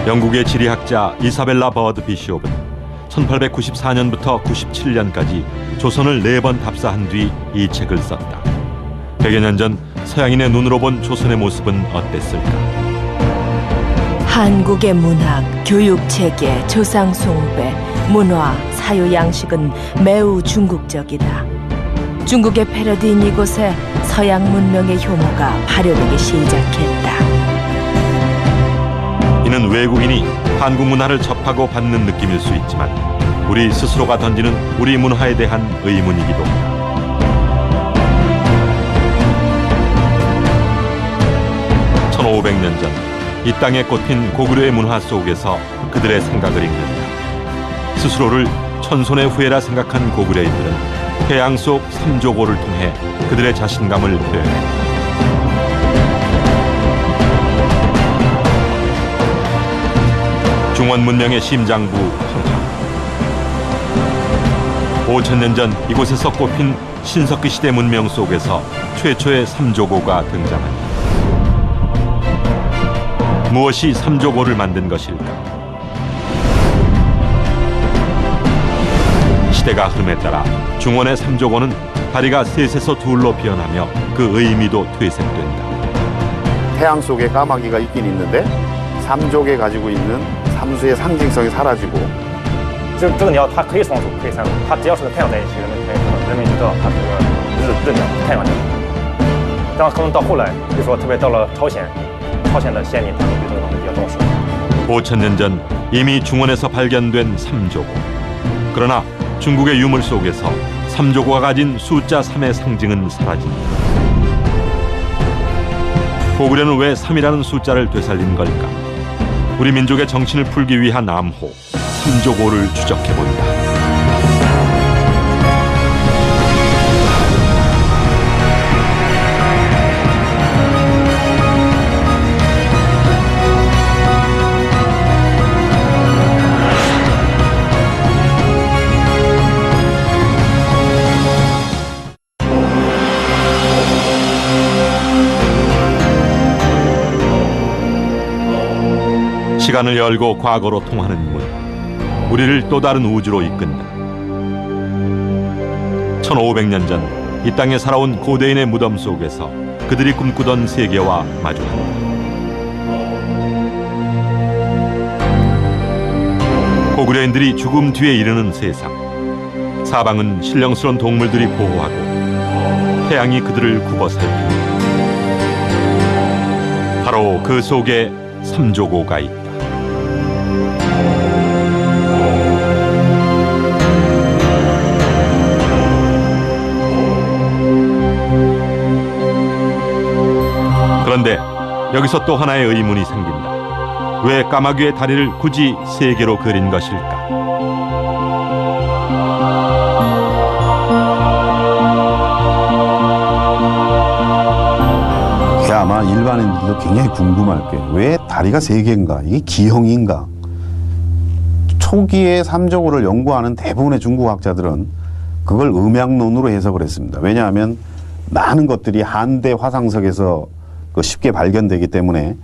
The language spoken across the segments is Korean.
영국의 지리학자 이사벨라 버드 비시옵은 1894년부터 97년까지 조선을 4번 답사한 뒤 이 책을 썼다. 100여 년 전 서양인의 눈으로 본 조선의 모습은 어땠을까? 한국의 문학, 교육체계, 조상 숭배, 문화, 사유 양식은 매우 중국적이다. 중국의 패러디인 이곳에 서양 문명의 효모가 발효되기 시작했다. 이는 외국인이 한국 문화를 접하고 받는 느낌일 수 있지만 우리 스스로가 던지는 우리 문화에 대한 의문이기도 하다. (1500년 전) 이 땅에 꽃핀 고구려의 문화 속에서 그들의 생각을 읽는다. 스스로를 천손의 후예라 생각한 고구려인들은 태양 속 삼조고를 통해 그들의 자신감을 표현했다. 중원 문명의 심장부 황하. 5000년 전 이곳에서 꼽힌 신석기 시대 문명 속에서 최초의 삼조고가 등장한다. 무엇이 삼조고를 만든 것일까? 시대가 흐름에 따라 중원의 삼조고는 다리가 셋에서 둘로 변하며 그 의미도 퇴색된다. 태양 속에 까마귀가 있긴 있는데 삼족에 가지고 있는 삼수의 상징성이 사라지고 这个鸟它可以双数，可以三数，它只要是跟太阳在一起，人们就知道它是个日鸟，太阳鸟。但可能到后来，比如说特别到了朝鲜的先民，他们对这个东西比较重视。 5000년 전 이미 중원에서 발견된 삼조고. 그러나 중국의 유물 속에서 삼조고가 가진 숫자 3의 상징은 사라진다. 고구려는 왜 3이라는 숫자를 되살린 걸까? 우리 민족의 정신을 풀기 위한 암호 삼조고를 추적해본다. 시간을 열고 과거로 통하는 문, 우리를 또 다른 우주로 이끈다. 1500년 전 이 땅에 살아온 고대인의 무덤 속에서 그들이 꿈꾸던 세계와 마주한다. 고구려인들이 죽음 뒤에 이르는 세상. 사방은 신령스러운 동물들이 보호하고 태양이 그들을 굽어 살핀다. 바로 그 속에 삼조고가 있다. 그런데 여기서 또 하나의 의문이 생긴다. 왜 까마귀의 다리를 굳이 3개로 그린 것일까? 이게 아마 일반인들도 굉장히 궁금할 게 왜 다리가 3개인가? 이게 기형인가? 초기에 삼조고를 연구하는 대부분의 중국 학자들은 그걸 음양론으로 해석을 했습니다. 왜냐하면 많은 것들이 한대 화상석에서 쉽게 발견되기 때문에,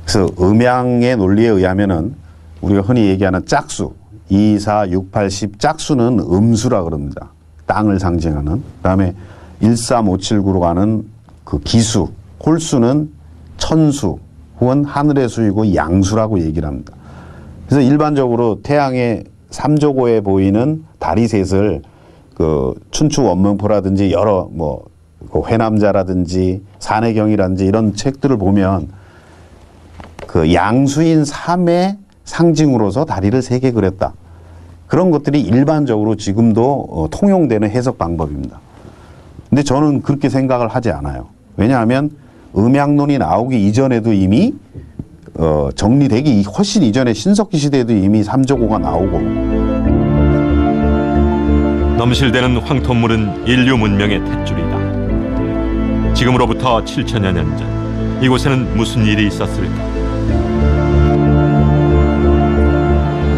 그래서 음양의 논리에 의하면은 우리가 흔히 얘기하는 짝수 2, 4, 6, 8, 10 짝수는 음수라 그럽니다. 땅을 상징하는. 그다음에 1, 3, 5, 7, 9로 가는 그 기수, 홀수는 천수 혹은 하늘의 수이고 양수라고 얘기를 합니다. 그래서 일반적으로 태양의 삼조고에 보이는 다리 셋을 그 춘추 원명포라든지 여러 그 회남자라든지 산해경이라든지 이런 책들을 보면 그 양수인 3의 상징으로서 다리를 3개 그렸다. 그런 것들이 일반적으로 지금도 통용되는 해석 방법입니다. 근데 저는 그렇게 생각을 하지 않아요. 왜냐하면 음양론이 나오기 이전에도 이미 정리되기 훨씬 이전에 신석기 시대에도 이미 삼조고가 나오고, 넘실대는 황토물은 인류 문명의 탯줄이다. 지금으로부터 7000여 년 전 이곳에는 무슨 일이 있었을까?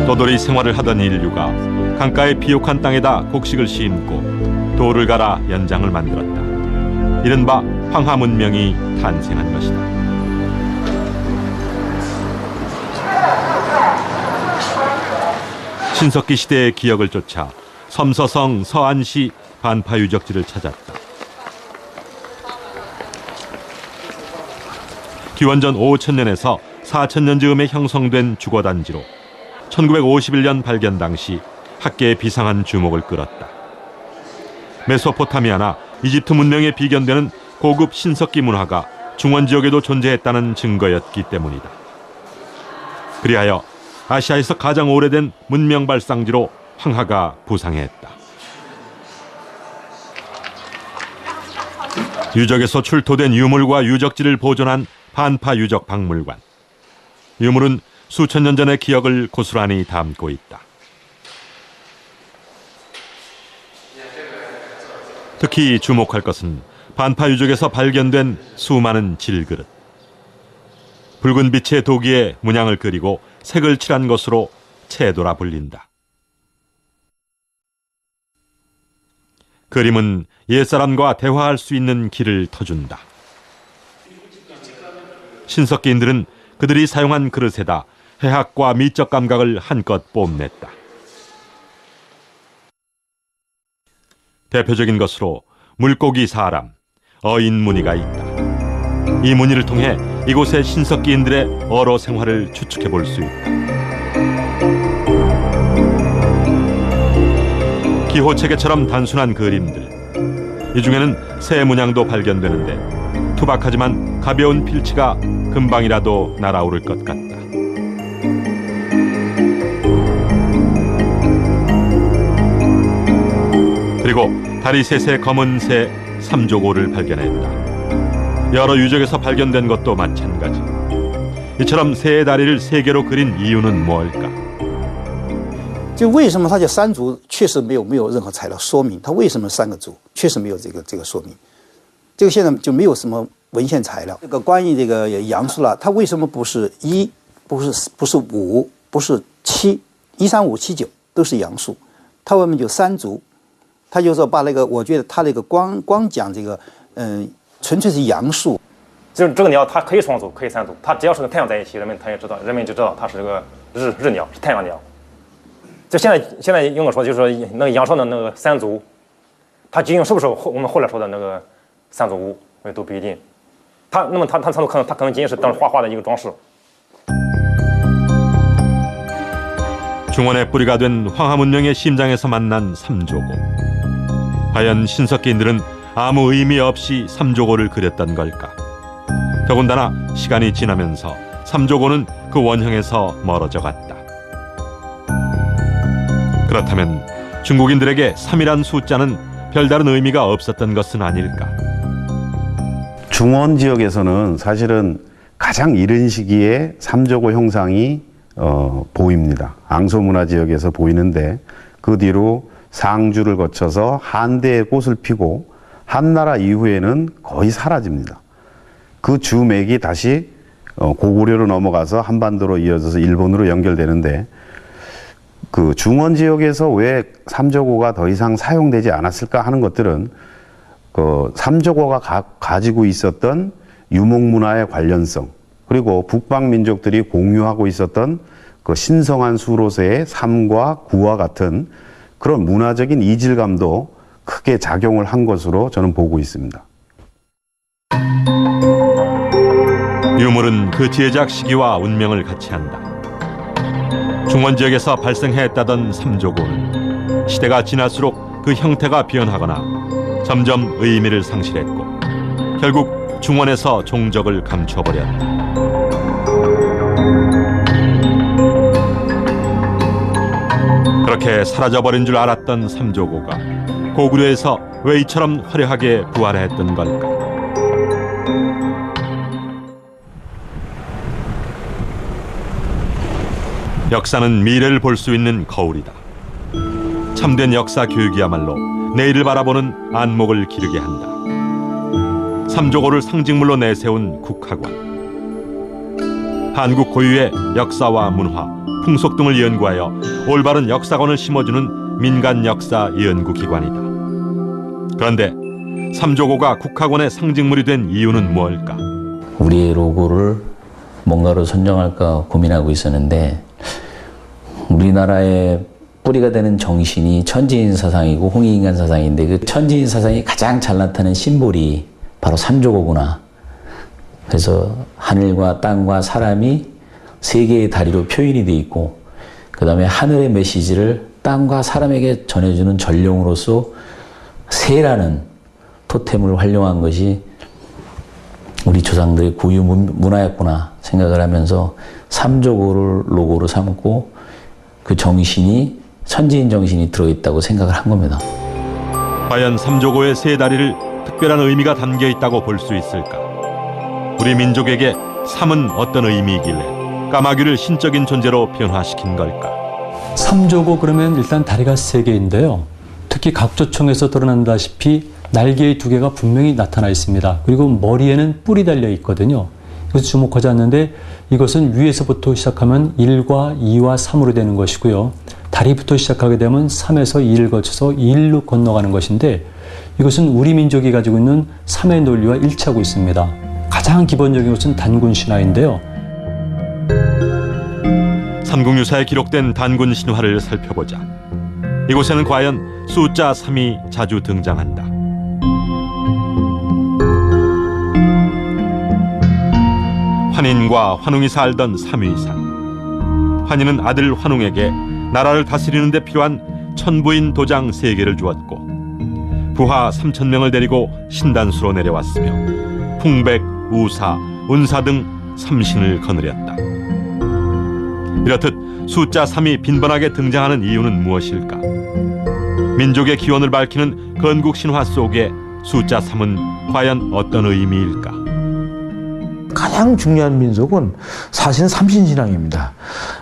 떠돌이 생활을 하던 인류가 강가의 비옥한 땅에다 곡식을 심고 돌을 갈아 연장을 만들었다. 이른바 황하 문명이 탄생한 것이다. 신석기 시대의 기억을 쫓아 섬서성 서안시 반파 유적지를 찾았다. 기원전 5000년에서 4000년 즈음에 형성된 주거단지로 1951년 발견 당시 학계의 비상한 주목을 끌었다. 메소포타미아나 이집트 문명에 비견되는 고급 신석기 문화가 중원 지역에도 존재했다는 증거였기 때문이다. 그리하여 아시아에서 가장 오래된 문명 발상지로 황하가 부상했다. 유적에서 출토된 유물과 유적지를 보존한 반파 유적 박물관. 유물은 수천 년 전의 기억을 고스란히 담고 있다. 특히 주목할 것은 반파 유적에서 발견된 수많은 질그릇. 붉은 빛의 도기에 문양을 그리고 색을 칠한 것으로 채도라 불린다. 그림은 옛사람과 대화할 수 있는 길을 터준다. 신석기인들은 그들이 사용한 그릇에다 해학과 미적 감각을 한껏 뽐냈다. 대표적인 것으로 물고기 사람, 어인 무늬가 있다. 이 무늬를 통해 이곳의 신석기인들의 어로 생활을 추측해 볼 수 있다. 기호체계처럼 단순한 그림들. 이 중에는 새 문양도 발견되는데 투박하지만 가벼운 필치가 금방이라도 날아오를 것 같다. 그리고 다리 셋의 검은 새 삼조고를 발견했다. 여러 유적에서 발견된 것도 마찬가지. 이처럼 새의 다리를 세 개로 그린 이유는 뭘까? 就为什么它叫三足，确实没有任何材料说明它为什么三个足，确实没有这个说明。这个现在就没有什么文献材料。这个关于这个阳数了，它为什么不是1，不是5，不是7，1、3、5、7、9都是阳数，它为什么就三足？他就说把那个，我觉得他那个光讲这个，纯粹是阳数。就是这个鸟，它可以双足，可以三足，它只要是跟太阳在一起，人们就知道它是个日鸟，是太阳鸟。就现在用的说，就是说那个阳朔的那个三足，它究竟是不是我们后来说的那个三足乌，我都不一定。它三足可能仅仅是当时画的一个装饰。 중원의 뿌리가 된 황하 문명의 심장에서 만난 삼조고. 과연 신석기인들은 아무 의미 없이 삼조고를 그렸던 걸까? 더군다나 시간이 지나면서 삼조고는 그 원형에서 멀어져 갔다. 그렇다면 중국인들에게 3이란 숫자는 별다른 의미가 없었던 것은 아닐까? 중원 지역에서는 사실은 가장 이른 시기에 삼조고 형상이 보입니다. 앙소문화 지역에서 보이는데 그 뒤로 상주를 거쳐서 한대의 꽃을 피고 한나라 이후에는 거의 사라집니다. 그 주맥이 다시 고구려로 넘어가서 한반도로 이어져서 일본으로 연결되는데 그 중원 지역에서 왜 삼조고가 더 이상 사용되지 않았을까 하는 것들은 그 삼조고가 가지고 있었던 유목문화의 관련성 그리고 북방 민족들이 공유하고 있었던 그 신성한 수로세의 삶과 구와 같은 그런 문화적인 이질감도 크게 작용을 한 것으로 저는 보고 있습니다. 유물은 그 제작 시기와 운명을 같이 한다. 중원 지역에서 발생했다던 삼조고는 시대가 지날수록 그 형태가 변하거나 점점 의미를 상실했고 결국 중원에서 종적을 감춰버렸다. 그렇게 사라져버린 줄 알았던 삼조고가 고구려에서 왜 이처럼 화려하게 부활했던 걸까? 역사는 미래를 볼 수 있는 거울이다. 참된 역사 교육이야말로 내일을 바라보는 안목을 기르게 한다. 삼조고를 상징물로 내세운 국학원. 한국 고유의 역사와 문화, 풍속 등을 연구하여 올바른 역사관을 심어주는 민간 역사 연구기관이다. 그런데 삼조고가 국학원의 상징물이 된 이유는 뭘까? 우리의 로고를 뭔가로 선정할까 고민하고 있었는데 우리나라의 뿌리가 되는 정신이 천지인 사상이고 홍익인간 사상인데 그 천지인 사상이 가장 잘 나타낸 심볼이 바로 삼조고구나. 그래서 하늘과 땅과 사람이 세 개의 다리로 표현이 돼 있고 그 다음에 하늘의 메시지를 땅과 사람에게 전해주는 전령으로서 새라는 토템을 활용한 것이 우리 조상들의 고유 문화였구나 생각을 하면서 삼조고를 로고로 삼고 그 정신이 천지인 정신이 들어있다고 생각을 한 겁니다. 과연 삼조고의 세 다리를 특별한 의미가 담겨 있다고 볼 수 있을까? 우리 민족에게 삼은 어떤 의미이길래 까마귀를 신적인 존재로 변화시킨 걸까? 삼조고 그러면 일단 다리가 세 개인데요. 특히 각조청에서 드러난다시피 날개의 두 개가 분명히 나타나 있습니다. 그리고 머리에는 뿔이 달려 있거든요. 이것을 주목하지 않는데 이것은 위에서부터 시작하면 1과 2와 3으로 되는 것이고요. 다리부터 시작하게 되면 3에서 2를 거쳐서 1로 건너가는 것인데 이것은 우리 민족이 가지고 있는 3의 논리와 일치하고 있습니다. 가장 기본적인 것은 단군 신화인데요. 삼국유사에 기록된 단군 신화를 살펴보자. 이곳에는 과연 숫자 3이 자주 등장한다. 환인과 환웅이 살던 삼위산. 환인은 아들 환웅에게 나라를 다스리는 데 필요한 천부인 도장 3개를 주었고 부하 3,000명을 데리고 신단수로 내려왔으며 풍백, 우사, 운사 등 삼신을 거느렸다. 이렇듯 숫자 3이 빈번하게 등장하는 이유는 무엇일까? 민족의 기원을 밝히는 건국신화 속에 숫자 3은 과연 어떤 의미일까? 가장 중요한 민속은 사실은 삼신신앙입니다.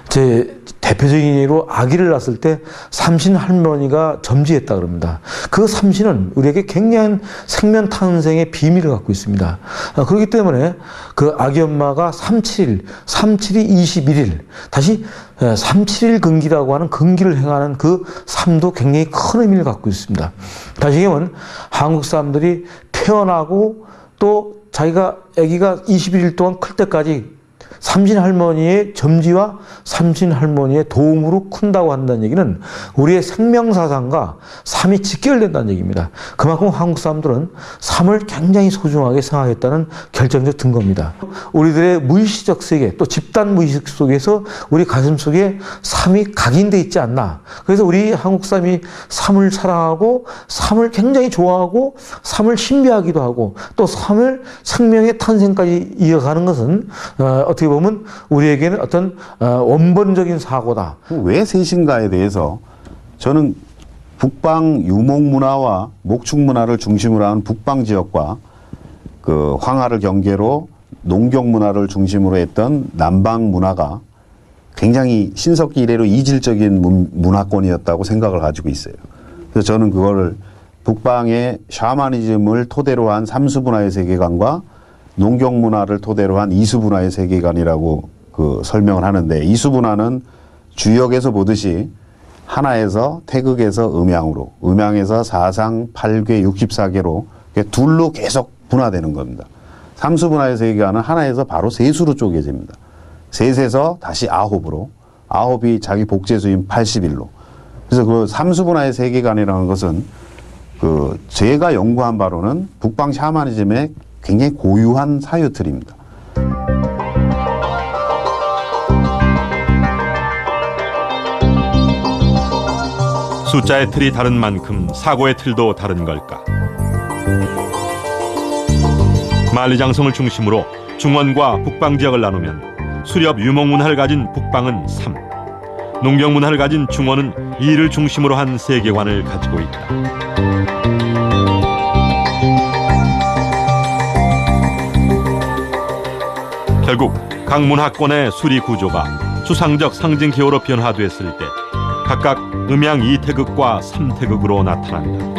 제 대표적인 예로 아기를 낳았을 때 삼신 할머니가 점지했다 그럽니다. 그 삼신은 우리에게 굉장한 생명 탄생의 비밀을 갖고 있습니다. 그렇기 때문에 그 아기 엄마가 371이 21일, 다시 371 근기라고 하는 근기를 행하는 그 삶도 굉장히 큰 의미를 갖고 있습니다. 다시 얘기하면 한국 사람들이 태어나고 또 자기가 아기가 21일 동안 클 때까지 삼신 할머니의 점지와 삼신 할머니의 도움으로 큰다고 한다는 얘기는 우리의 생명사상과 삶이 직결된다는 얘기입니다. 그만큼 한국 사람들은 삶을 굉장히 소중하게 생각했다는 결정적 증거입니다. 우리들의 무의식적 세계 또 집단 무의식 속에서 우리 가슴 속에 삶이 각인돼 있지 않나. 그래서 우리 한국 사람이 삶을 사랑하고 삶을 굉장히 좋아하고 삶을 신비하기도 하고 또 삶을 생명의 탄생까지 이어가는 것은 어떻게 보면 우리에게는 어떤 원본적인 사고다. 왜 셋인가에 대해서 저는 북방 유목 문화와 목축 문화를 중심으로 한 북방 지역과 그 황하를 경계로 농경 문화를 중심으로 했던 남방 문화가 굉장히 신석기 이래로 이질적인 문화권이었다고 생각을 가지고 있어요. 그래서 저는 그거를 북방의 샤머니즘을 토대로 한 삼수문화의 세계관과 농경 문화를 토대로 한 이수문화의 세계관이라고 그 설명을 하는데, 이수문화는 주역에서 보듯이 하나에서 태극에서 음양으로, 음양에서 사상 8궤 64개로 둘로 계속 분화되는 겁니다. 삼수문화의 세계관은 하나에서 바로 셋으로 쪼개집니다. 셋에서 다시 아홉으로, 아홉이 자기 복제수인 81로. 그래서 그 삼수문화의 세계관이라는 것은 그 제가 연구한 바로는 북방 샤머니즘의 굉장히 고유한 사유틀입니다. 숫자의 틀이 다른 만큼 사고의 틀도 다른 걸까? 만리장성을 중심으로 중원과 북방 지역을 나누면 수렵 유목문화를 가진 북방은 3, 농경문화를 가진 중원은 2를 중심으로 한 세계관을 가지고 있다. 결국 각 문화권의 수리 구조가 추상적 상징 기호로 변화됐을 때 각각 음양 2태극과 3태극으로 나타난다.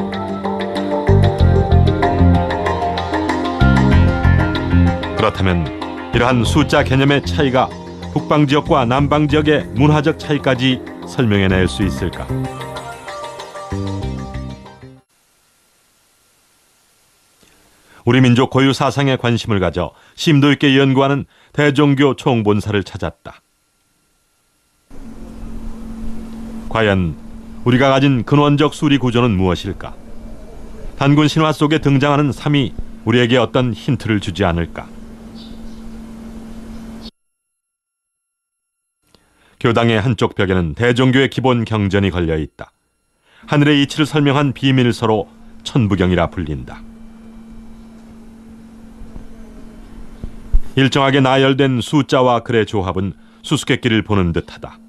그렇다면 이러한 숫자 개념의 차이가 북방 지역과 남방 지역의 문화적 차이까지 설명해낼 수 있을까? 우리 민족 고유 사상에 관심을 가져 심도 있게 연구하는 대종교 총본사를 찾았다. 과연 우리가 가진 근원적 수리 구조는 무엇일까? 단군 신화 속에 등장하는 삼이 우리에게 어떤 힌트를 주지 않을까? 교당의 한쪽 벽에는 대종교의 기본 경전이 걸려 있다. 하늘의 이치를 설명한 비밀서로 천부경이라 불린다. 일정하게 나열된 숫자와 글의 조합은 수수께끼를 보는 듯하다.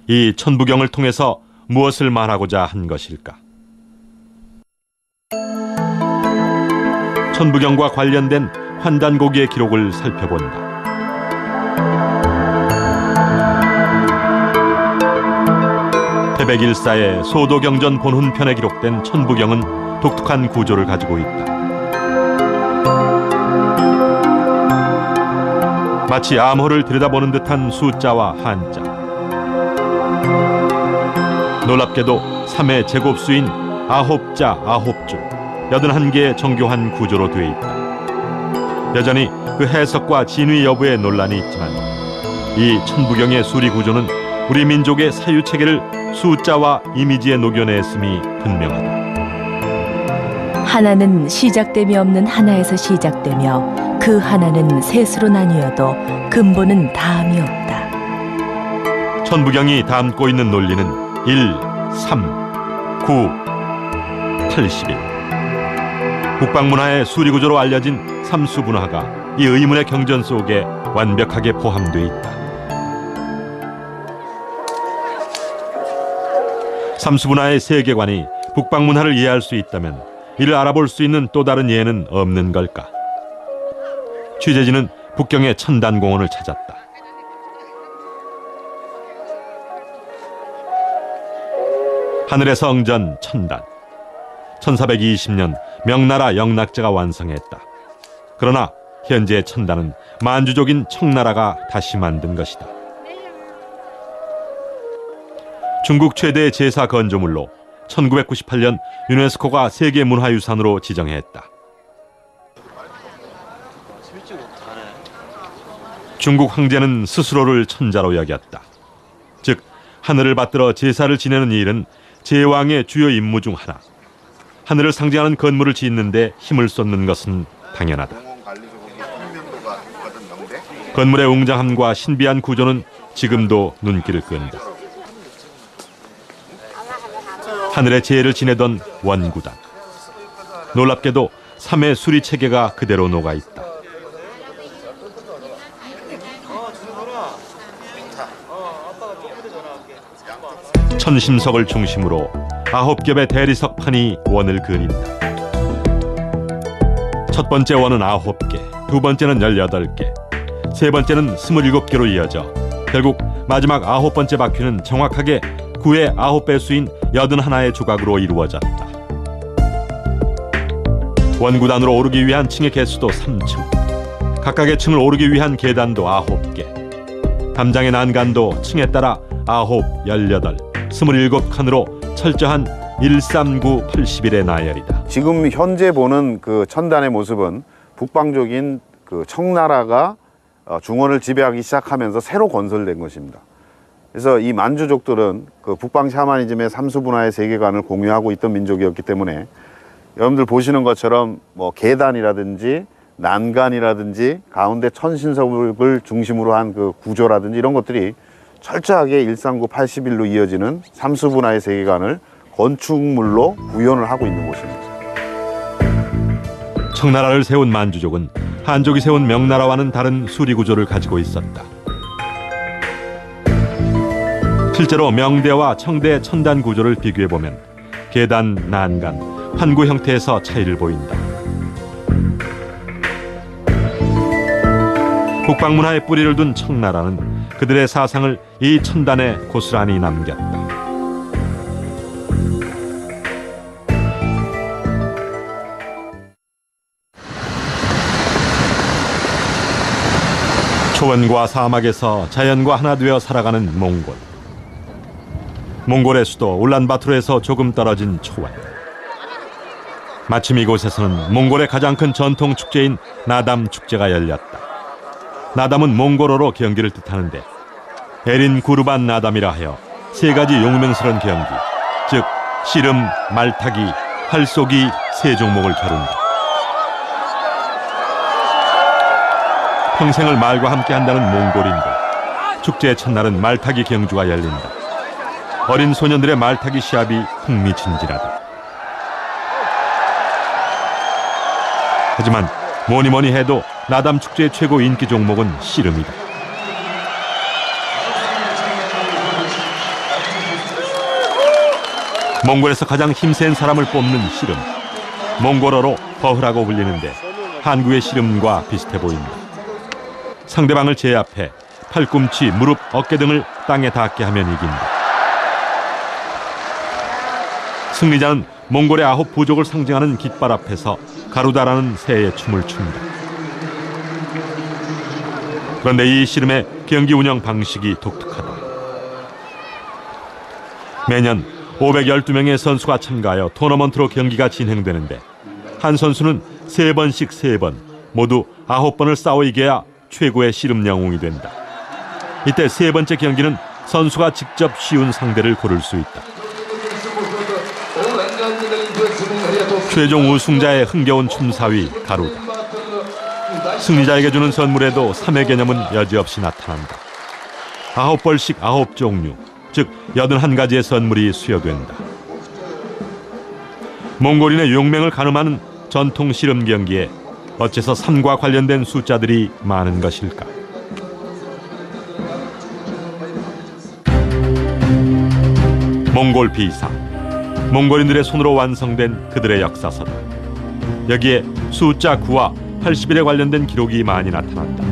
이 천부경을 통해서 무엇을 말하고자 한 것일까? 천부경과 관련된 환단고기의 기록을 살펴본다. 태백일사의 소도경전 본훈편에 기록된 천부경은 독특한 구조를 가지고 있다. 마치 암호를 들여다보는 듯한 숫자와 한자. 놀랍게도 3의 제곱수인 9자 9줄 81개의 정교한 구조로 되어 있다. 여전히 그 해석과 진위 여부에 논란이 있지만 이 천부경의 수리 구조는 우리 민족의 사유체계를 숫자와 이미지에 녹여냈음이 분명하다. 하나는 시작됨이 없는 하나에서 시작되며 그 하나는 셋으로 나뉘어도 근본은 다함이 없다. 천부경이 담고 있는 논리는 1, 3, 9, 81. 북방문화의 수리구조로 알려진 삼수분화가 이 의문의 경전 속에 완벽하게 포함되어 있다. 삼수분화의 세계관이 북방문화를 이해할 수 있다면 이를 알아볼 수 있는 또 다른 예는 없는 걸까? 취재진은 북경의 천단공원을 찾았다. 하늘의 성전 천단. 1420년 명나라 영락제가 완성했다. 그러나 현재의 천단은 만주족인 청나라가 다시 만든 것이다. 중국 최대의 제사 건조물로 1998년 유네스코가 세계문화유산으로 지정했다. 중국 황제는 스스로를 천자로 여겼다. 즉 하늘을 받들어 제사를 지내는 일은 제왕의 주요 임무 중 하나. 하늘을 상징하는 건물을 짓는데 힘을 쏟는 것은 당연하다. 건물의 웅장함과 신비한 구조는 지금도 눈길을 끈다. 하늘의 제해를 지내던 원구단. 놀랍게도 3의 수리 체계가 그대로 녹아있다. 천심석을 중심으로 9겹의 대리석판이 원을 그린다. 첫 번째 원은 9개, 두 번째는 18개, 세 번째는 27개로 이어져 결국 마지막 9번째 바퀴는 정확하게 9의 9배수인 81의 조각으로 이루어졌다. 원구단으로 오르기 위한 층의 개수도 3층, 각각의 층을 오르기 위한 계단도 9개, 담장의 난간도 층에 따라 9, 18, 27칸으로 철저한 139, 81의 나열이다. 지금 현재 보는 그 천단의 모습은 북방족인 그 청나라가 중원을 지배하기 시작하면서 새로 건설된 것입니다. 그래서 이 만주족들은 그 북방 샤머니즘의 삼수분화의 세계관을 공유하고 있던 민족이었기 때문에 여러분들 보시는 것처럼 뭐 계단이라든지 난간이라든지 가운데 천신석을 중심으로 한 그 구조라든지 이런 것들이 철저하게 139, 81로 이어지는 삼수분화의 세계관을 건축물로 구현을 하고 있는 곳입니다. 청나라를 세운 만주족은 한족이 세운 명나라와는 다른 수리구조를 가지고 있었다. 실제로 명대와 청대의 천단 구조를 비교해보면 계단, 난간, 환구 형태에서 차이를 보인다. 북방문화의 뿌리를 둔 청나라는 그들의 사상을 이 천단에 고스란히 남겼다. 초원과 사막에서 자연과 하나 되어 살아가는 몽골. 몽골의 수도 울란바토르에서 조금 떨어진 초원. 마침 이곳에서는 몽골의 가장 큰 전통 축제인 나담 축제가 열렸다. 나담은 몽골어로 경기를 뜻하는데 에린 구르반 나담이라 하여 세 가지 용맹스러운 경기, 즉 씨름, 말타기, 활쏘기 세 종목을 겨룬다. 평생을 말과 함께 한다는 몽골인들. 축제의 첫날은 말타기 경주가 열린다. 어린 소년들의 말타기 시합이 흥미진진하다. 하지만 뭐니 해도 나담 축제의 최고 인기 종목은 씨름이다. 몽골에서 가장 힘센 사람을 뽑는 씨름. 몽골어로 버흐라고 불리는데 한국의 씨름과 비슷해 보인다. 상대방을 제압해 팔꿈치, 무릎, 어깨 등을 땅에 닿게 하면 이긴다. 승리자는 몽골의 9 부족을 상징하는 깃발 앞에서 가루다라는 새의 춤을 춘다. 그런데 이 씨름의 경기 운영 방식이 독특하다. 매년 512명의 선수가 참가하여 토너먼트로 경기가 진행되는데 한 선수는 3번씩 3번, 모두 9번을 싸워 이겨야 최고의 씨름 영웅이 된다. 이때 3번째 경기는 선수가 직접 쉬운 상대를 고를 수 있다. 최종 우승자의 흥겨운 춤사위 가루다. 승리자에게 주는 선물에도 3의 개념은 여지없이 나타난다. 9벌씩 9종류, 즉 81가지의 선물이 수여된다. 몽골인의 용맹을 가늠하는 전통 씨름 경기에 어째서 3과 관련된 숫자들이 많은 것일까? 몽골 비사, 몽골인들의 손으로 완성된 그들의 역사서다. 여기에 숫자 9와 80일에 관련된 기록이 많이 나타난다.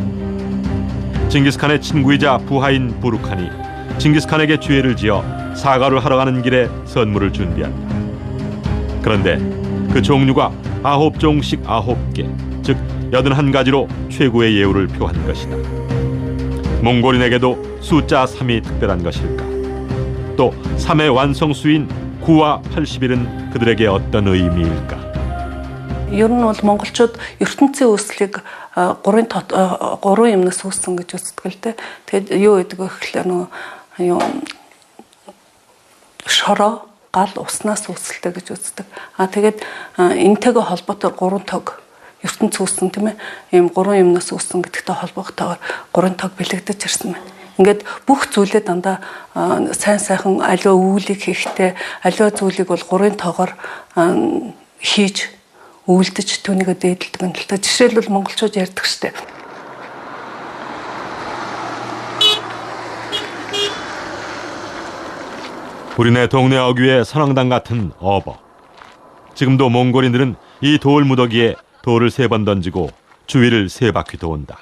징기스칸의 친구이자 부하인 부르칸이 징기스칸에게 죄를 지어 사과를 하러 가는 길에 선물을 준비한다. 그런데 그 종류가 9종씩 9개, 즉 81가지로 최고의 예우를 표한 것이다. 몽골인에게도 숫자 3이 특별한 것일까? 또 3의 완성수인 9와 80일은 그들에게 어떤 의미일까? Ер нь бол монголчууд ертөнцийн үүслийг 3 юмнаас үүссэн гэж үздэг л дээ. Тэгэд юу гэдэг вэ гэхлээр нөгөө шороо, гал, уснаас үүсэлтэй гэж үздэг. Тэгээд энэтэйгээ холбоотой 3 тог ертөнц үүссэн тийм ээ. Ийм 3 юмнаас үүссэн гэдэгтэй холбоотойгоор 3 тог бэлэгдэж ирсэн байна. Ингээд бүх зүйлээ дандаа сайн сайхан аливаа үүлийг хийхдээ аливаа зүйлийг бол 3 тогоор хийж үйлдэж түүнийгээ дээдэлдэг юм л та. Жишээлбэл монголчууд ярьдаг штеп. 우리네 동네 어귀의 선왕당 같은 어버. 지금도 몽골인들은 이 돌 무더기에 돌을 3번 던지고 주위를 3바퀴 도운다.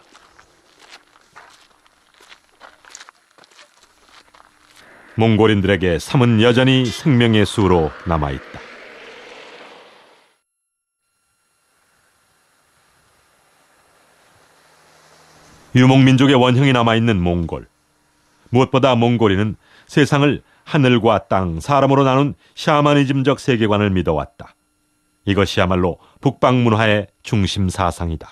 몽골인들에게 삶은 여전히 생명의 수로 남아있다. 유목민족의 원형이 남아있는 몽골. 무엇보다 몽골인은 세상을 하늘과 땅, 사람으로 나눈 샤머니즘적 세계관을 믿어왔다. 이것이야말로 북방문화의 중심 사상이다.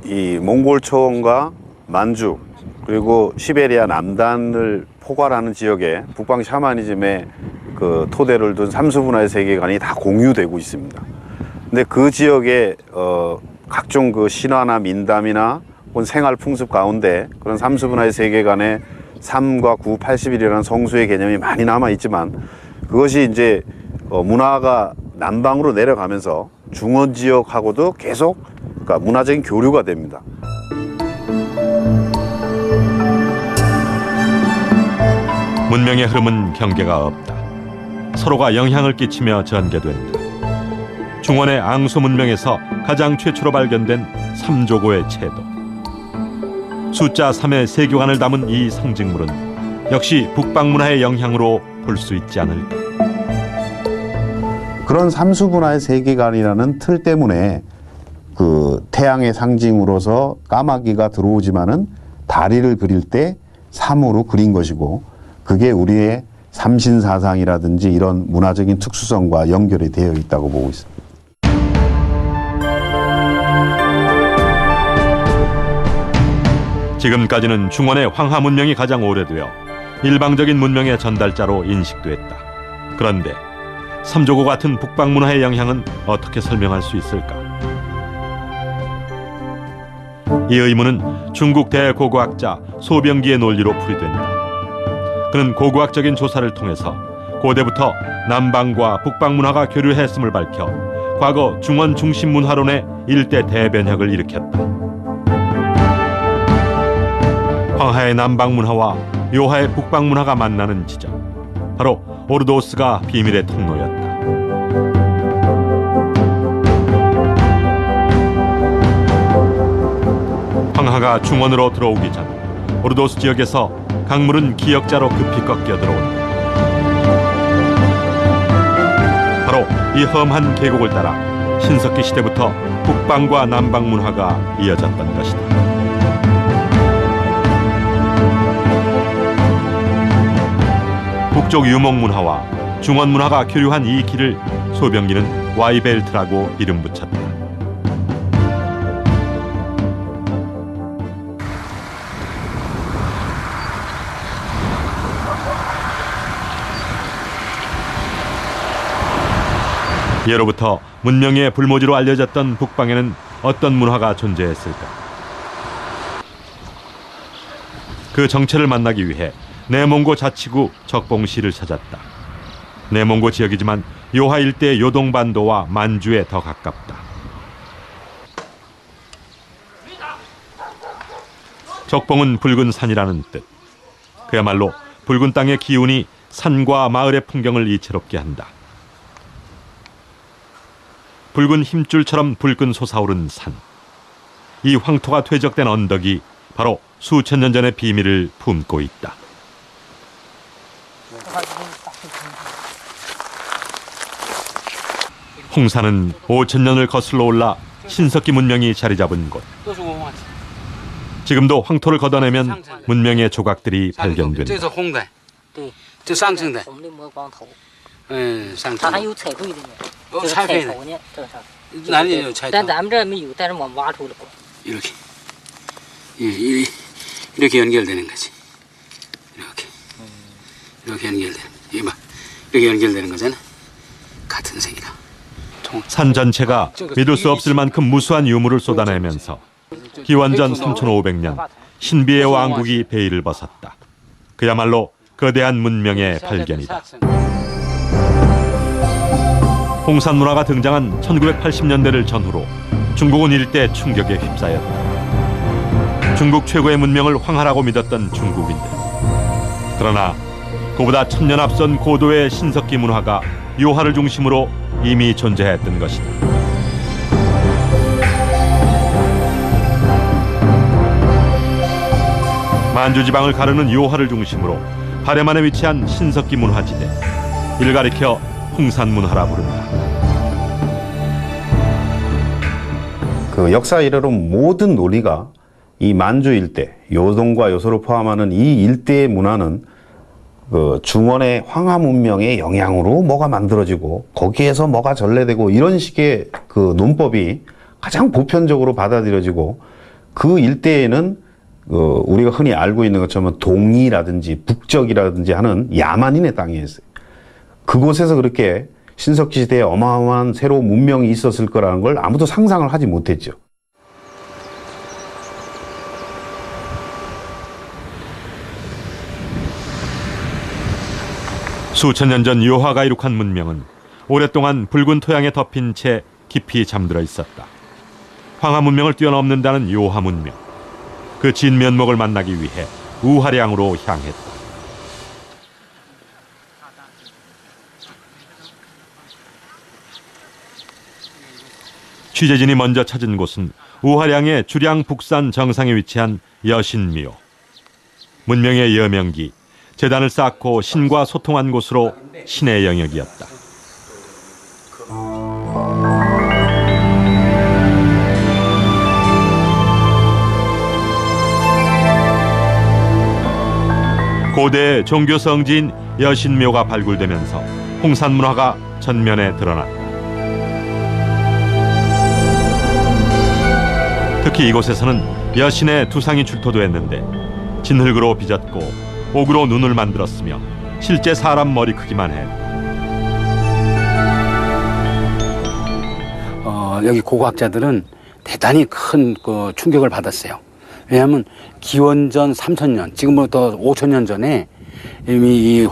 이 몽골 초원과 만주 그리고 시베리아 남단을 포괄하는 지역에 북방 샤머니즘의 그 토대를 둔 삼수문화의 세계관이 다 공유되고 있습니다. 근데 그 지역에 각종 그 신화나 민담이나 혹은 생활 풍습 가운데 그런 삼수문화의 세계관에 3과 9, 80일이라는 성수의 개념이 많이 남아 있지만 그것이 이제 문화가 남방으로 내려가면서 중원 지역하고도 계속 그러니까 문화적인 교류가 됩니다. 문명의 흐름은 경계가 없다. 서로가 영향을 끼치며 전개된다. 중원의 앙수 문명에서 가장 최초로 발견된 삼조고의 채도. 숫자 3의 세계관을 담은 이 상징물은 역시 북방문화의 영향으로 볼 수 있지 않을까. 그런 삼수문화의 세계관이라는 틀 때문에 그 태양의 상징으로서 까마귀가 들어오지만은 다리를 그릴 때 3으로 그린 것이고 그게 우리의 삼신사상이라든지 이런 문화적인 특수성과 연결이 되어 있다고 보고 있습니다. 지금까지는 중원의 황하 문명이 가장 오래되어 일방적인 문명의 전달자로 인식됐다. 그런데 삼조고 같은 북방 문화의 영향은 어떻게 설명할 수 있을까? 이 의문은 중국 대고고학자 소병기의 논리로 풀이된다. 그는 고고학적인 조사를 통해서 고대부터 남방과 북방 문화가 교류했음을 밝혀 과거 중원 중심 문화론의 일대 대변혁을 일으켰다. 황하의 남방 문화와 요하의 북방 문화가 만나는 지점, 바로 오르도스가 비밀의 통로였다. 황하가 중원으로 들어오기 전 오르도스 지역에서 강물은 기역자로 급히 꺾여 들어온다. 바로 이 험한 계곡을 따라 신석기 시대부터 북방과 남방 문화가 이어졌던 것이다. 북쪽 유목 문화와 중원 문화가 교류한 이 길을 소병기는 와이벨트라고 이름 붙였다. 예로부터 문명의 불모지로 알려졌던 북방에는 어떤 문화가 존재했을까? 그 정체를 만나기 위해 내몽고 자치구 적봉시를 찾았다. 내몽고 지역이지만 요하 일대의 요동반도와 만주에 더 가깝다. 적봉은 붉은 산이라는 뜻. 그야말로 붉은 땅의 기운이 산과 마을의 풍경을 이채롭게 한다. 붉은 힘줄처럼 불끈 솟아오른 산. 이 황토가 퇴적된 언덕이 바로 수천 년 전의 비밀을 품고 있다. 홍산은 5천 년을 거슬러 올라 신석기 문명이 자리 잡은 곳. 지금도 황토를 걷어내면 문명의 조각들이 발견된다. 이렇게 연결되는 거지. 이렇게 연결되는. 이봐, 이렇게 연결되는 거잖아. 같은 색이다. 산 전체가 믿을 수 없을 만큼 무수한 유물을 쏟아내면서 기원전 3,500년 신비의 왕국이 베일을 벗었다. 그야말로 거대한 문명의 발견이다. 홍산 문화가 등장한 1980년대를 전후로 중국은 일대 충격에 휩싸였다. 중국 최고의 문명을 황하라고 믿었던 중국인들. 그러나 그보다 천년 앞선 고도의 신석기 문화가 요하를 중심으로 이미 존재했던 것이다. 만주 지방을 가르는 요하를 중심으로 발해만에 위치한 신석기 문화지대. 이를 가리켜 홍산 문화라 부른다. 그 역사 이래로 모든 논리가 이 만주 일대, 요동과 요소를 포함하는 이 일대의 문화는 그 중원의 황하 문명의 영향으로 뭐가 만들어지고 거기에서 뭐가 전래되고 이런 식의 그 논법이 가장 보편적으로 받아들여지고 그 일대에는 우리가 흔히 알고 있는 것처럼 동이라든지 북적이라든지 하는 야만인의 땅이었어요. 그곳에서 그렇게 신석기 시대에 어마어마한 새로운 문명이 있었을 거라는 걸 아무도 상상을 하지 못했죠. 수천 년 전 요하가 이룩한 문명은 오랫동안 붉은 토양에 덮인 채 깊이 잠들어 있었다. 황하 문명을 뛰어넘는다는 요하 문명. 그 진면목을 만나기 위해 우하량으로 향했다. 취재진이 먼저 찾은 곳은 우하량의 주량 북산 정상에 위치한 여신묘. 문명의 여명기, 재단을 쌓고 신과 소통한 곳으로 신의 영역이었다. 고대의 종교 성지인 여신묘가 발굴되면서 홍산 문화가 전면에 드러났다. 특히 이곳에서는 여신의 두상이 출토됐는데 진흙으로 빚었고 옥으로 눈을 만들었으며 실제 사람 머리 크기만 해. 여기 고고학자들은 대단히 큰 그 충격을 받았어요. 왜냐하면 기원전 3000년, 지금부터 5000년 전에 이미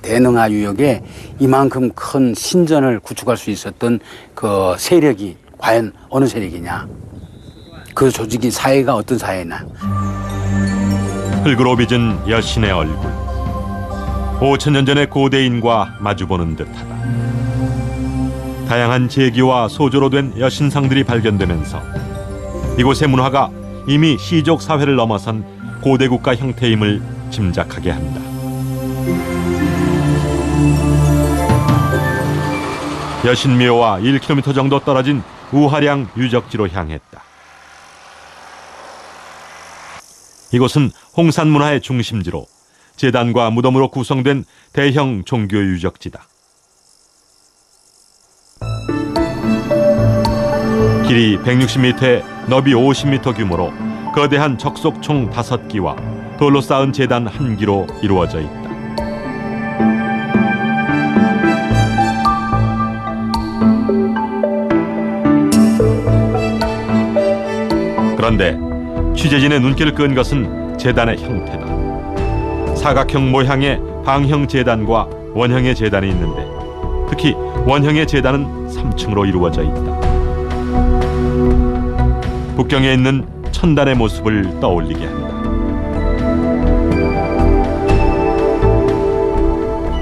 대능하 유역에 이만큼 큰 신전을 구축할 수 있었던 그 세력이 과연 어느 세력이냐, 그 조직이 사회가 어떤 사회나. 흙으로 빚은 여신의 얼굴. 5000년 전의 고대인과 마주보는 듯하다. 다양한 제기와 소조로 된 여신상들이 발견되면서 이곳의 문화가 이미 시족 사회를 넘어선 고대 국가 형태임을 짐작하게 한다. 여신묘와 1km 정도 떨어진 우하량 유적지로 향했다. 이곳은 홍산 문화의 중심지로 제단과 무덤으로 구성된 대형 종교 유적지다. 길이 160m에 너비 50m 규모로 거대한 적속총 5기와 돌로 쌓은 제단 1기로 이루어져 있다. 그런데 취재진의 눈길을 끈 것은 제단의 형태다. 사각형 모양의 방형 제단과 원형의 제단이 있는데 특히 원형의 제단은 3층으로 이루어져 있다. 북경에 있는 천단의 모습을 떠올리게 한다.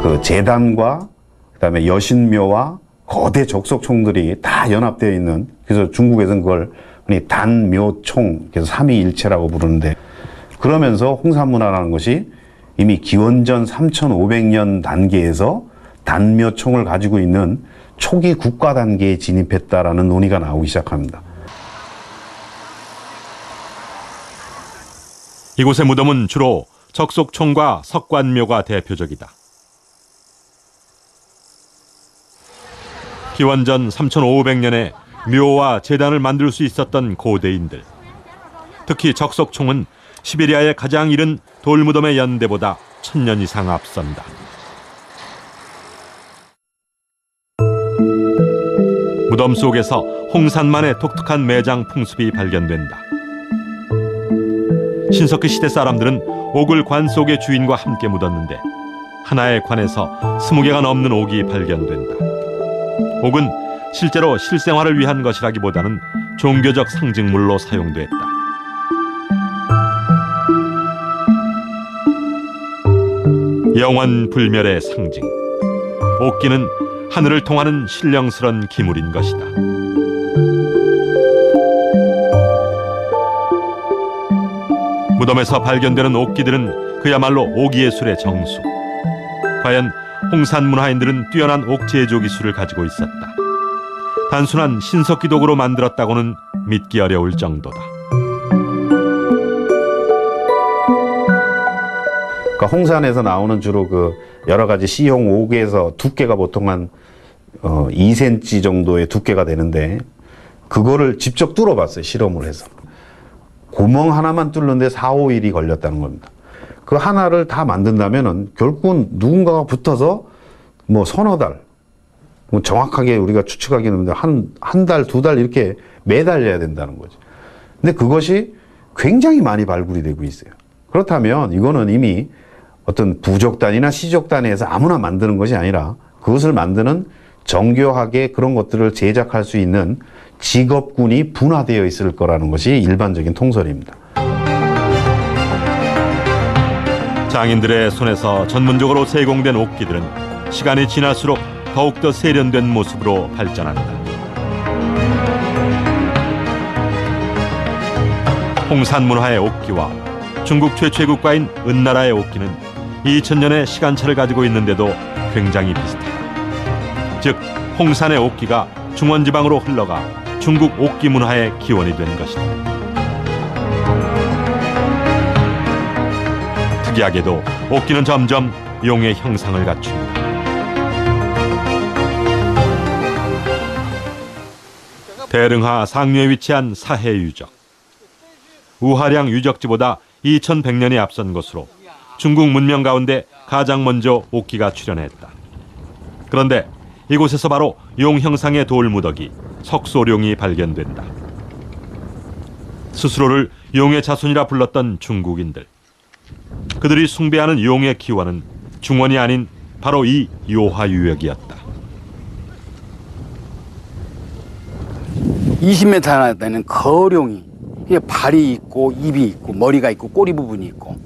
그 제단과 그다음에 여신묘와 거대 적석총들이 다 연합되어 있는, 그래서 중국에서는 그걸 흔히 단묘총, 그래서 삼위일체라고 부르는데, 그러면서 홍산문화라는 것이 이미 기원전 3500년 단계에서 단묘총을 가지고 있는 초기 국가 단계에 진입했다라는 논의가 나오기 시작합니다. 이곳의 무덤은 주로 적속총과 석관묘가 대표적이다. 기원전 3500년에 묘와 제단을 만들 수 있었던 고대인들, 특히 적석총은 시베리아의 가장 이른 돌무덤의 연대보다 1000년 이상 앞선다. 무덤 속에서 홍산만의 독특한 매장 풍습이 발견된다. 신석기 시대 사람들은 옥을 관 속의 주인과 함께 묻었는데 하나의 관에서 20개가 넘는 옥이 발견된다. 옥은 실제로 실생활을 위한 것이라기보다는 종교적 상징물로 사용됐다. 영원 불멸의 상징. 옥기는 하늘을 통하는 신령스런 기물인 것이다. 무덤에서 발견되는 옥기들은 그야말로 옥예술의 정수. 과연 홍산 문화인들은 뛰어난 옥 제조 기술을 가지고 있었다. 단순한 신석기 도구로 만들었다고는 믿기 어려울 정도다. 그러니까 홍산에서 나오는 주로 그 여러 가지 C형 옥에서 두께가 보통 한 2cm 정도의 두께가 되는데, 그거를 직접 뚫어봤어요. 실험을 해서. 구멍 하나만 뚫는데 4-5일이 걸렸다는 겁니다. 그 하나를 다 만든다면은 결국은 누군가가 붙어서 뭐 서너 달, 뭐 정확하게 우리가 추측하기는 한 달, 2달 이렇게 매달려야 된다는 거죠. 근데 그것이 굉장히 많이 발굴이 되고 있어요. 그렇다면 이거는 이미 어떤 부족단이나 시족단에서 아무나 만드는 것이 아니라 그것을 만드는 정교하게 그런 것들을 제작할 수 있는 직업군이 분화되어 있을 거라는 것이 일반적인 통설입니다. 장인들의 손에서 전문적으로 세공된 옥기들은 시간이 지날수록 더욱더 세련된 모습으로 발전한다. 홍산 문화의 옥기와 중국 최초의 국가인 은나라의 옥기는 2000년의 시간차를 가지고 있는데도 굉장히 비슷하다. 즉 홍산의 옥기가 중원지방으로 흘러가 중국 옥기 문화의 기원이 된 것이다. 특이하게도 옥기는 점점 용의 형상을 갖춘다. 대릉하 상류에 위치한 사해 유적. 우하량 유적지보다 2100년이 앞선 것으로 중국 문명 가운데 가장 먼저 옥기가 출현했다. 그런데 이곳에서 바로 용 형상의 돌무더기 석소룡이 발견된다. 스스로를 용의 자손이라 불렀던 중국인들. 그들이 숭배하는 용의 기원은 중원이 아닌 바로 이 요화유역이었다. 20m나 되는 거룡이 발이 있고 입이 있고 머리가 있고 꼬리 부분이 있고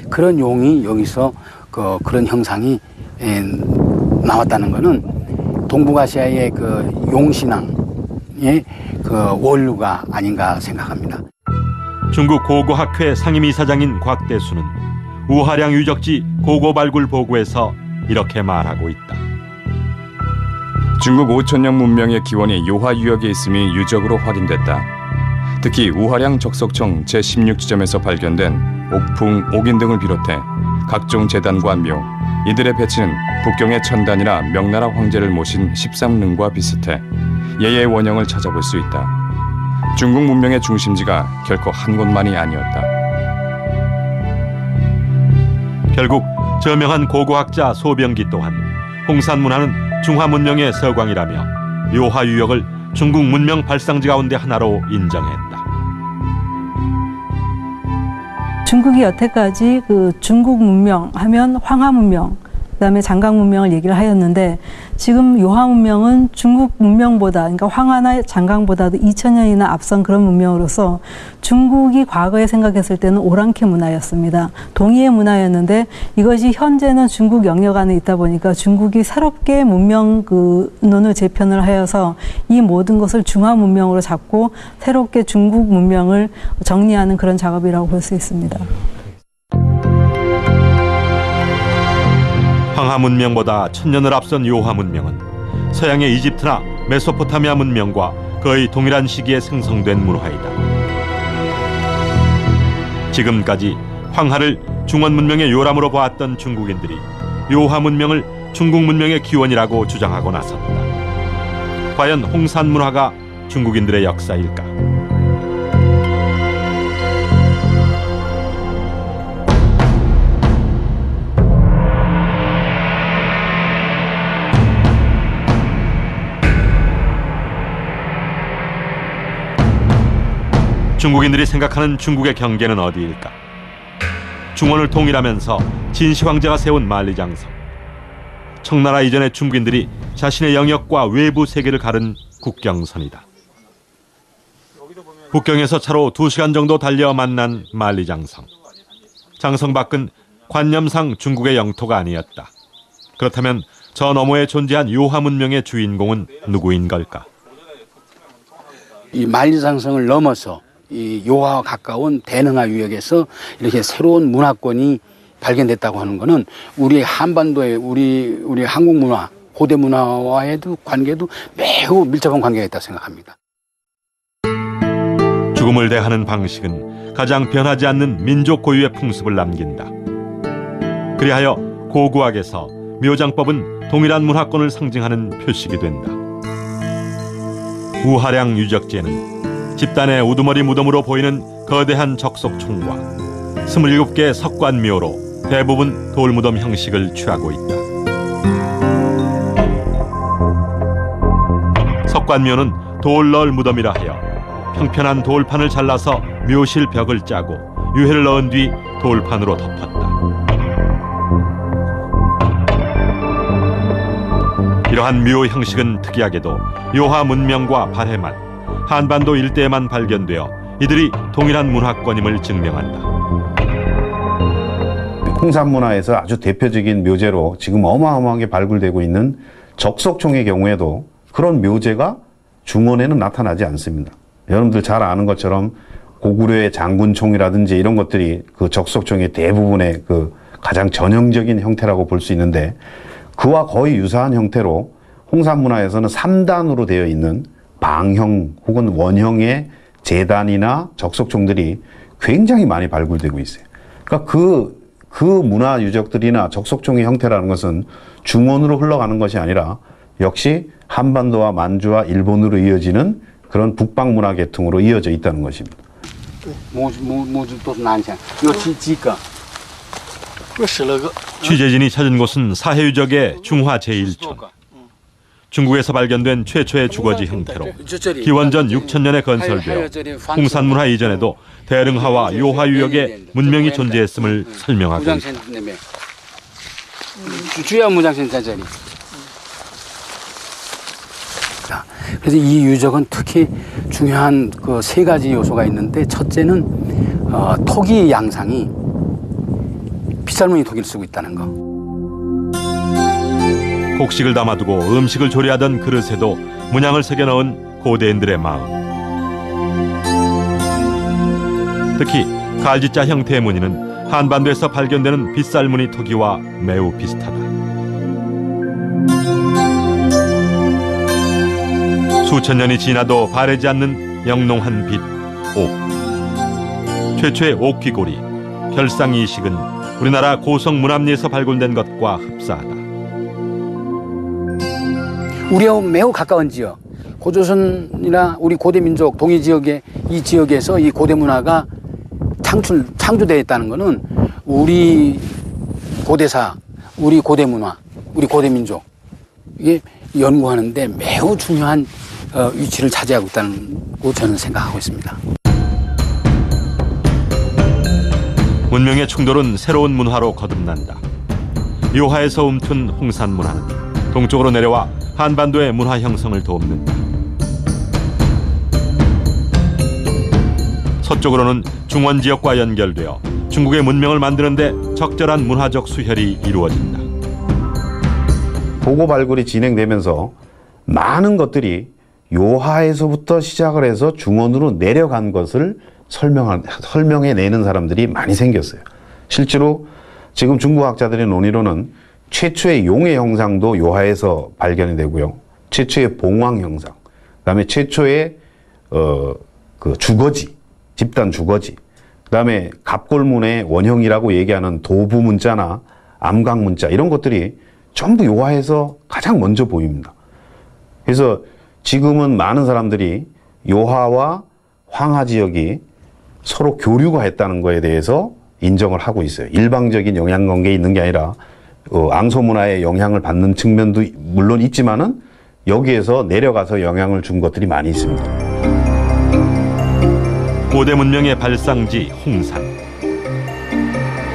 그런 용이 여기서 그런 형상이 나왔다는 것은 동북아시아의 그 용신앙의 그 원류가 아닌가 생각합니다. 중국 고고학회 상임이사장인 곽대수는 우하량 유적지 고고 발굴 보고에서 이렇게 말하고 있다. 중국 5000년 문명의 기원이 요화유역에 있음이 유적으로 확인됐다. 특히 우하량 적석청 제16지점에서 발견된 옥풍, 옥인 등을 비롯해 각종 제단과 묘, 이들의 배치는 북경의 천단이나 명나라 황제를 모신 13릉과 비슷해 예의 원형을 찾아볼 수 있다. 중국 문명의 중심지가 결코 한 곳만이 아니었다. 결국 저명한 고고학자 소병기 또한 홍산 문화는 중화 문명의 서광이라며 요화유역을 중국 문명 발상지 가운데 하나로 인정했다. 중국이 여태까지 그 중국 문명 하면 황하 문명, 그다음에 장강 문명을 얘기를 하였는데 지금 요하 문명은 중국 문명보다, 그러니까 황하나 장강보다도 2000년이나 앞선 그런 문명으로서 중국이 과거에 생각했을 때는 오랑캐 문화였습니다. 동이의 문화였는데 이것이 현재는 중국 영역 안에 있다 보니까 중국이 새롭게 문명 논을 재편을 하여서 이 모든 것을 중화 문명으로 잡고 새롭게 중국 문명을 정리하는 그런 작업이라고 볼 수 있습니다. 황하 문명보다 1000년을 앞선 요하 문명은 서양의 이집트나 메소포타미아 문명과 거의 동일한 시기에 생성된 문화이다. 지금까지 황하를 중원 문명의 요람으로 보았던 중국인들이 요하 문명을 중국 문명의 기원이라고 주장하고 나섰다. 과연 홍산 문화가 중국인들의 역사일까? 중국인들이 생각하는 중국의 경계는 어디일까? 중원을 통일하면서 진시황제가 세운 만리장성. 청나라 이전의 중국인들이 자신의 영역과 외부 세계를 가른 국경선이다. 북경에서 차로 2시간 정도 달려 만난 만리장성. 장성 밖은 관념상 중국의 영토가 아니었다. 그렇다면 저 너머에 존재한 요하 문명의 주인공은 누구인 걸까? 이 만리장성을 넘어서 이 요하와 가까운 대능하 유역에서 이렇게 새로운 문화권이 발견됐다고 하는 것은 우리 한반도의 우리 한국 문화, 고대 문화와의도 관계도 매우 밀접한 관계가 있다고 생각합니다. 죽음을 대하는 방식은 가장 변하지 않는 민족 고유의 풍습을 남긴다. 그리하여 고고학에서 묘장법은 동일한 문화권을 상징하는 표식이 된다. 우하량 유적지에는 집단의 우두머리 무덤으로 보이는 거대한 적석총과 27개의 석관묘로 대부분 돌무덤 형식을 취하고 있다. 석관묘는 돌널 무덤이라 하여 평편한 돌판을 잘라서 묘실 벽을 짜고 유해를 넣은 뒤 돌판으로 덮었다. 이러한 묘 형식은 특이하게도 요하 문명과 발해만 한반도 일대에만 발견되어 이들이 동일한 문화권임을 증명한다. 홍산 문화에서 아주 대표적인 묘제로 지금 어마어마하게 발굴되고 있는 적석총의 경우에도 그런 묘제가 중원에는 나타나지 않습니다. 여러분들 잘 아는 것처럼 고구려의 장군총이라든지 이런 것들이 그 적석총의 대부분의 그 가장 전형적인 형태라고 볼 수 있는데 그와 거의 유사한 형태로 홍산 문화에서는 3단으로 되어 있는 방형 혹은 원형의 제단이나 적석총들이 굉장히 많이 발굴되고 있어요. 그러니까 그 문화 유적들이나 적석총의 형태라는 것은 중원으로 흘러가는 것이 아니라 역시 한반도와 만주와 일본으로 이어지는 그런 북방 문화 계통으로 이어져 있다는 것입니다. 모두都是南墙，有几个？ 취재진이 찾은 곳은 사해유적의 중화 제1촌. 중국에서 발견된 최초의 주거지 형태로 기원전 6천년에 건설되어 홍산문화 이전에도 대릉하와 요하유역에 문명이 존재했음을 설명하고 있다. 주요 무장센在这里. 그래서 이 유적은 특히 중요한 그 세 가지 요소가 있는데 첫째는 토기 양상이 빗살무늬 토기를 쓰고 있다는 거. 곡식을 담아두고 음식을 조리하던 그릇에도 문양을 새겨 넣은 고대인들의 마음. 특히 갈지자 형태의 무늬는 한반도에서 발견되는 빗살무늬 토기와 매우 비슷하다. 수천 년이 지나도 바래지 않는 영롱한 빛, 옥. 최초의 옥귀고리, 별상이식은 우리나라 고성 문암리에서 발굴된 것과 흡사하다. 우리하고 매우 가까운 지역, 고조선이나 우리 고대 민족 동해 지역의 이 지역에서 이 고대 문화가 창조되어 있다는 것은 우리 고대사, 우리 고대 문화, 우리 고대 민족 이게 연구하는데 매우 중요한 위치를 차지하고 있다고 저는 생각하고 있습니다. 문명의 충돌은 새로운 문화로 거듭난다. 요하에서 움튼 홍산 문화는 동쪽으로 내려와 한반도의 문화 형성을 돕는다. 서쪽으로는 중원 지역과 연결되어 중국의 문명을 만드는 데 적절한 문화적 수혈이 이루어진다. 보고 발굴이 진행되면서 많은 것들이 요하에서부터 시작을 해서 중원으로 내려간 것을 설명해내는 사람들이 많이 생겼어요. 실제로 지금 중국학자들의 논의로는 최초의 용의 형상도 요하에서 발견이 되고요. 최초의 봉황 형상, 그다음에 최초의 그 주거지, 집단 주거지, 그다음에 갑골문의 원형이라고 얘기하는 도부 문자나 암각 문자 이런 것들이 전부 요하에서 가장 먼저 보입니다. 그래서 지금은 많은 사람들이 요하와 황하 지역이 서로 교류가 했다는 것에 대해서 인정을 하고 있어요. 일방적인 영향관계에 있는 게 아니라 앙소 문화의 영향을 받는 측면도 물론 있지만은 여기에서 내려가서 영향을 준 것들이 많이 있습니다. 고대 문명의 발상지 홍산.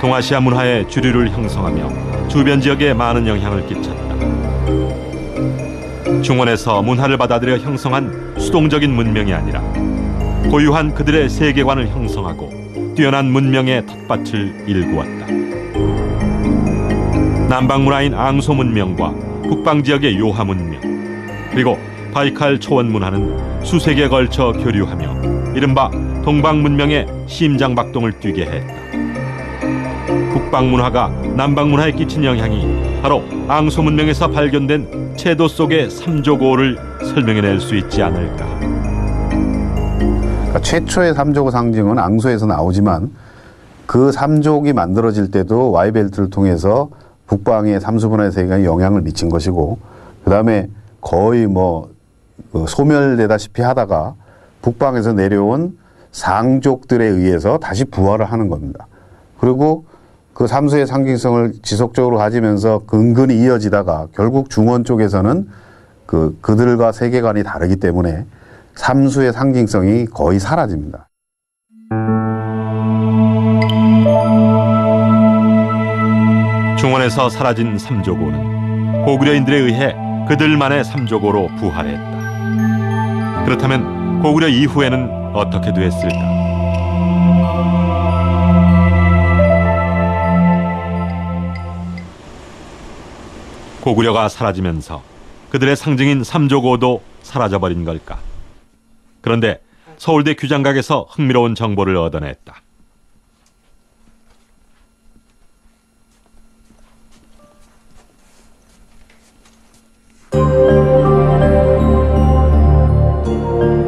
동아시아 문화의 주류를 형성하며 주변 지역에 많은 영향을 끼쳤다. 중원에서 문화를 받아들여 형성한 수동적인 문명이 아니라 고유한 그들의 세계관을 형성하고 뛰어난 문명의 텃밭을 일구었다. 남방 문화인 앙소 문명과 북방 지역의 요하 문명, 그리고 바이칼 초원 문화는 수세기에 걸쳐 교류하며 이른바 동방 문명의 심장박동을 뛰게 했다. 북방 문화가 남방 문화에 끼친 영향이 바로 앙소 문명에서 발견된 채도 속의 삼조고를 설명해낼 수 있지 않을까. 그러니까 최초의 삼조고 상징은 앙소에서 나오지만 그 삼족이 만들어질 때도 와이벨트를 통해서 북방의 삼수분화의 세계에 영향을 미친 것이고, 그 다음에 거의 소멸되다시피 하다가 북방에서 내려온 상족들에 의해서 다시 부활을 하는 겁니다. 그리고 그 삼수의 상징성을 지속적으로 가지면서 근근히 이어지다가 결국 중원 쪽에서는 그들과 세계관이 다르기 때문에 삼수의 상징성이 거의 사라집니다. 중원에서 사라진 삼조고는 고구려인들에 의해 그들만의 삼조고로 부활했다. 그렇다면 고구려 이후에는 어떻게 됐을까? 고구려가 사라지면서 그들의 상징인 삼조고도 사라져버린 걸까? 그런데 서울대 규장각에서 흥미로운 정보를 얻어냈다.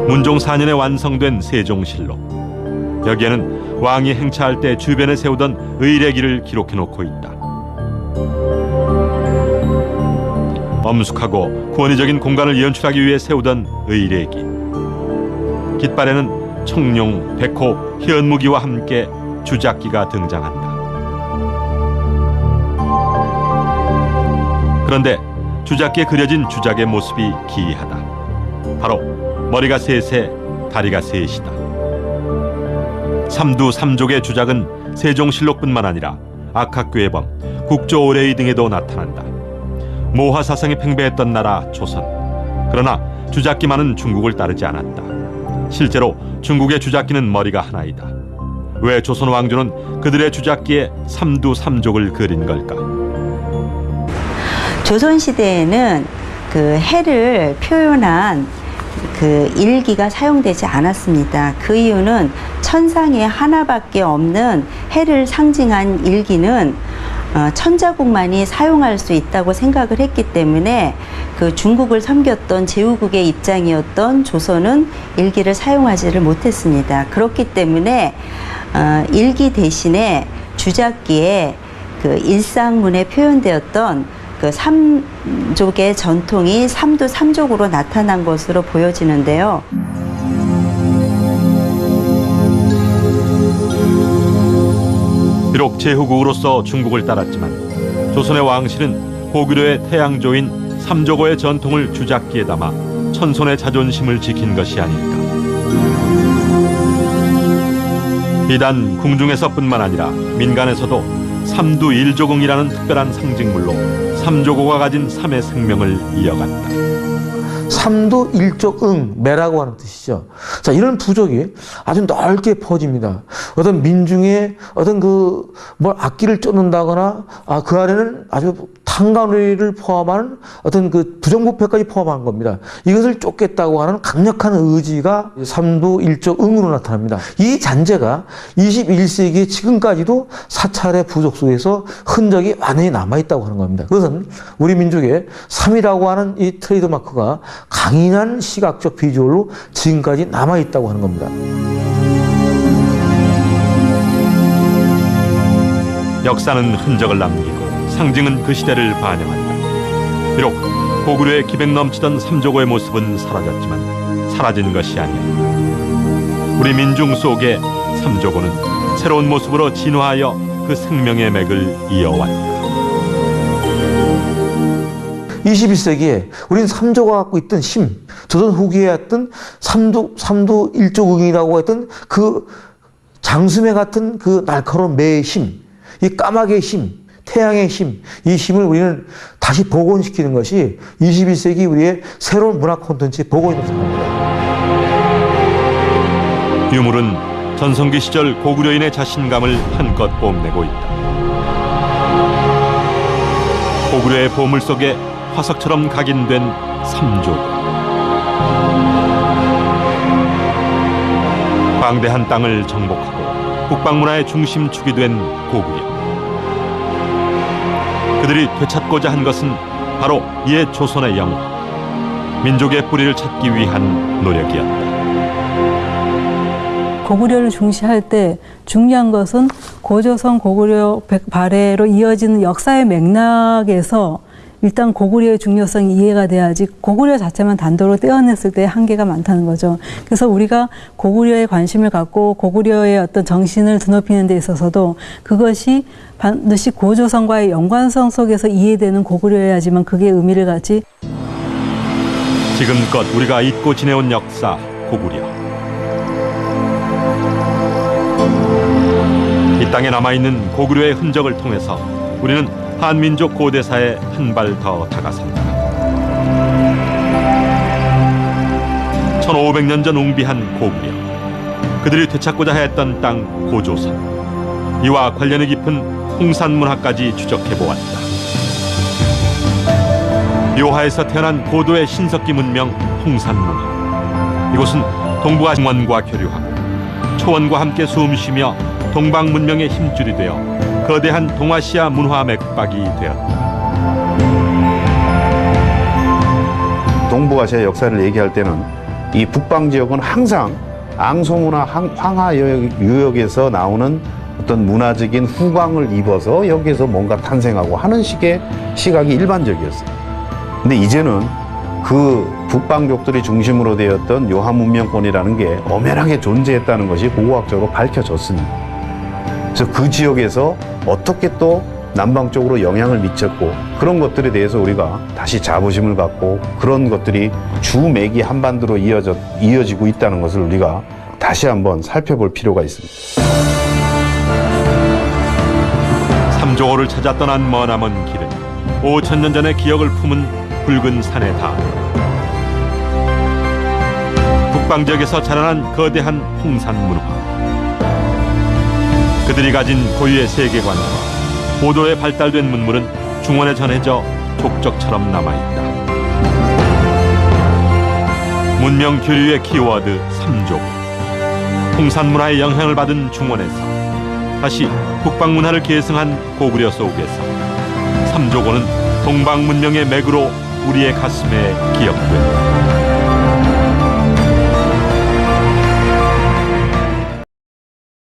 문종 4년에 완성된 세종실록. 여기에는 왕이 행차할 때 주변에 세우던 의례기를 기록해놓고 있다. 엄숙하고 권위적인 공간을 연출하기 위해 세우던 의례기. 깃발에는 청룡, 백호, 현무기와 함께 주작기가 등장한다. 그런데 주작기에 그려진 주작의 모습이 기이하다. 바로 머리가 셋에 다리가 셋이다. 삼두삼족의 주작은 세종실록뿐만 아니라 악학괴범, 국조오레이 등에도 나타난다. 모화사상이 팽배했던 나라 조선. 그러나 주작기만은 중국을 따르지 않았다. 실제로 중국의 주작기는 머리가 하나이다. 왜 조선 왕조는 그들의 주작기에 삼두삼족을 그린 걸까? 조선시대에는 그 해를 표현한 그 일기가 사용되지 않았습니다. 그 이유는 천상에 하나밖에 없는 해를 상징한 일기는 천자국만이 사용할 수 있다고 생각을 했기 때문에 그 중국을 섬겼던 제후국의 입장이었던 조선은 일기를 사용하지를 못했습니다. 그렇기 때문에 일기 대신에 주작기에 그 일상문에 표현되었던 그 삼족의 전통이 삼두삼족으로 나타난 것으로 보여지는데요. 비록 제후국으로서 중국을 따랐지만 조선의 왕실은 고구려의 태양조인 삼조고의 전통을 주작기에 담아 천손의 자존심을 지킨 것이 아닐까. 비단 궁중에서뿐만 아니라 민간에서도 삼두일조궁이라는 특별한 상징물로 삼조고가 가진 삼의 생명을 이어갔다. 삼두일조응, 매라고 하는 뜻이죠. 자, 이런 부족이 아주 넓게 퍼집니다. 어떤 민중의 어떤 뭘 악기를 쫓는다거나, 그 안에는 아주 탕가놀이를 포함하는 어떤 그 부정부패까지 포함한 겁니다. 이것을 쫓겠다고 하는 강력한 의지가 삼두일조응으로 나타납니다. 이 잔재가 21세기 지금까지도 사찰의 부족 속에서 흔적이 완전히 남아있다고 하는 겁니다. 그것은 우리 민족의 삼이라고 하는 이 트레이드 마크가 강인한 시각적 비주얼로 지금까지 남아있다고 하는 겁니다. 역사는 흔적을 남기고 상징은 그 시대를 반영한다. 비록 고구려의 기백 넘치던 삼조고의 모습은 사라졌지만 사라진 것이 아니야. 우리 민중 속에 삼조고는 새로운 모습으로 진화하여 그 생명의 맥을 이어왔다. 21세기에 우리는 삼조가 갖고 있던 힘, 조선 후기에 했던 삼두일조궁이라고 했던 그 장수매 같은 그 날카로운 매의 힘, 이 까마귀의 힘, 태양의 힘, 이 힘을 우리는 다시 복원시키는 것이 21세기 우리의 새로운 문화 콘텐츠의 복원이라고 생각합니다. 유물은 전성기 시절 고구려인의 자신감을 한껏 뽐내고 있다. 고구려의 보물 속에 화석처럼 각인된 삼조고. 광대한 땅을 정복하고 국방문화의 중심축이 된 고구려. 그들이 되찾고자 한 것은 바로 옛 조선의 영웅, 민족의 뿌리를 찾기 위한 노력이었다. 고구려를 중시할 때 중요한 것은 고조선 고구려 발해로 이어지는 역사의 맥락에서 일단 고구려의 중요성이 이해가 돼야지 고구려 자체만 단도로 떼어냈을 때 한계가 많다는 거죠. 그래서 우리가 고구려에 관심을 갖고 고구려의 어떤 정신을 드높이는 데 있어서도 그것이 반드시 고조선과의 연관성 속에서 이해되는 고구려여야지만 그게 의미를 갖지. 지금껏 우리가 잊고 지내온 역사 고구려. 이 땅에 남아있는 고구려의 흔적을 통해서 우리는 한민족 고대사에 한 발 더 다가선다. 1500년 전 웅비한 고구려, 그들이 되찾고자 했던 땅 고조선, 이와 관련이 깊은 홍산문화까지 추적해보았다. 묘하에서 태어난 고도의 신석기 문명 홍산문화. 이곳은 동북아 중원과 교류하고 초원과 함께 숨쉬며 동방 문명의 힘줄이 되어 거대한 동아시아 문화 맥박이 되었다. 동북아시아 역사를 얘기할 때는 이 북방 지역은 항상 앙소문화 황하 유역에서 나오는 어떤 문화적인 후광을 입어서 여기에서 뭔가 탄생하고 하는 식의 시각이 일반적이었어요. 근데 이제는 그 북방족들이 중심으로 되었던 요하 문명권이라는 게 엄연하게 존재했다는 것이 고고학적으로 밝혀졌습니다. 그래서 그 지역에서 어떻게 또 남방 쪽으로 영향을 미쳤고 그런 것들에 대해서 우리가 다시 자부심을 갖고 그런 것들이 주맥이 한반도로 이어지고 있다는 것을 우리가 다시 한번 살펴볼 필요가 있습니다. 삼조고를 찾아 떠난 머나먼 길은 5,000년 전의 기억을 품은 붉은 산에 닿아 북방 지역에서 자라난 거대한 홍산 문화, 그들이 가진 고유의 세계관과 고도에 발달된 문물은 중원에 전해져 족적처럼 남아있다. 문명 교류의 키워드 삼조고, 홍산 문화의 영향을 받은 중원에서 다시 북방 문화를 계승한 고구려 속에서 삼조고는 동방 문명의 맥으로 우리의 가슴에 기억된다.